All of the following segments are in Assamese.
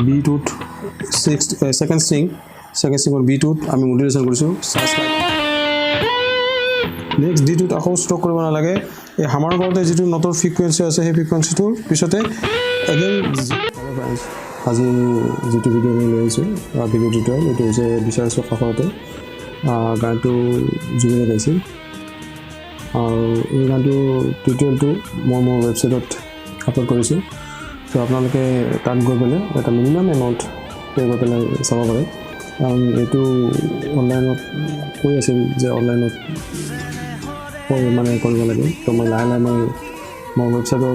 B2 second string or B2 আমি মডুলেশন কৰিছো নেক্সট D2 আকৌ ষ্টক কৰিব নালাগে এই হামাৰ কৰতে যেটো নটৰ ফ্ৰিকোয়েন্সি আছে সেই ফ্ৰিকোয়েন্সিটোৰ পিছতে এগেইন আজি যেটো ভিডিও মই লৈছো ভিডিও টিউটোৰিয়েল এটো হৈছে Bisarisu Kakhorote গানটো জুবিনে গাইছিল আৰু এই গানটো টিউটোৰিয়েলটো মই মোৰ ওয়েবসাইটত আপলোড কৰিছো তো আপোনালোকে তাত গৈ পেলাই এটা মিনিমাম এমাউন্ট পে কৰি পেলাই চাব পাৰে এটো অনলাইনত কৈ আছিল যে অনলাইনত মানে কৰিব লাগে তো মই লাহে মই ওয়েবসাইটৰ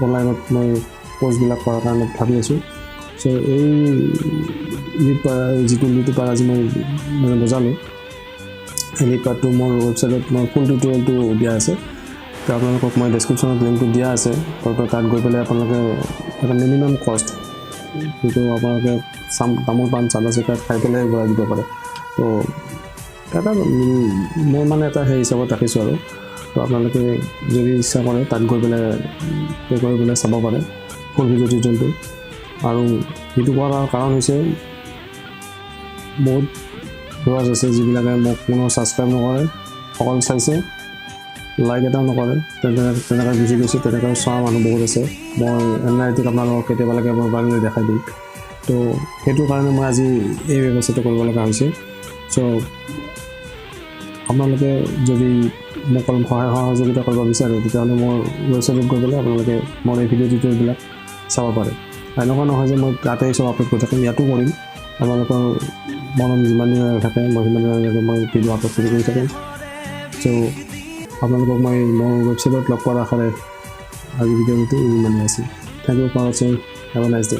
অনলাইনত মই পোষ্ট বিলাক কৰাৰ কাৰণে ভাবি আছো সো এই যেটো লিডটো পাৰ আজি মই মানে বজালো এই পাৰ্টটো মোৰ ওয়েবসাইটত মই ফুল টিউটোৰিয়েলটো দিয়া আছে তো আপোনালোকক মই ডেসক্ৰিপচনত লিংকটো দিয়া আছে তো তাত গৈ পেলাই আপোনালোকে এটা মিনিমাম কষ্ট যেটো আপোনালোকে তামোল পাণ চানা চিকাট খাই পেলাই বঢ়াই দিব পাৰে তো এটা মই মানে এটা সেই হিচাপত ৰাখিছো আৰু তো আপোনালোকে যদি ইচ্ছা কৰে তাত গৈ পেলাই পে কৰি পেলাই চাব পাৰে ফুল ভিডিও টিউটোৰিয়েলটো আৰু এইটো কৰাৰ কাৰণ হৈছে বহুত ভিউৱাৰ্ছ আছে যিবিলাকে মোক কোনো সাবস্ক্ৰাইব নকৰে অকল চাইছে লাইক এটাও নকৰে তেনেকৈ বুজি গৈছে তেনেকৈ চোৱা মানুহ বহুত আছে মই এনআইটিক আপোনালোকক কেতিয়াবা লাগে মই বাংলাদেশ দেখাই দিম তো সেইটো কাৰণে মই আজি এই ব্যৱস্থাটো কৰিব লগা হৈছে সো আপোনালোকে যদি মোক সহায় সহযোগিতা কৰিব বিচাৰে তেতিয়াহ'লে মোৰ ওয়েবসাইটত গৈ পেলাই আপোনালোকে মোৰ এই ভিডিও টিউটোৰিয়েলবিলাক চাব পাৰে এনেকুৱা নহয় যে মই তাতেই চব আপলোড কৰি থাকিম ইয়াতো কৰিম আপোনালোকৰ মনত যিমান দিন থাকে মই সিমান দিনলৈকে মই ভিডিও আপলোড কৰি থাকিম সো আপোনালোকক মই মোৰ ওয়েবসাইটত লগ কৰাৰ আশাৰে আজি ভিডিওটো ইমানেই আছিল thank you for watching have a nice day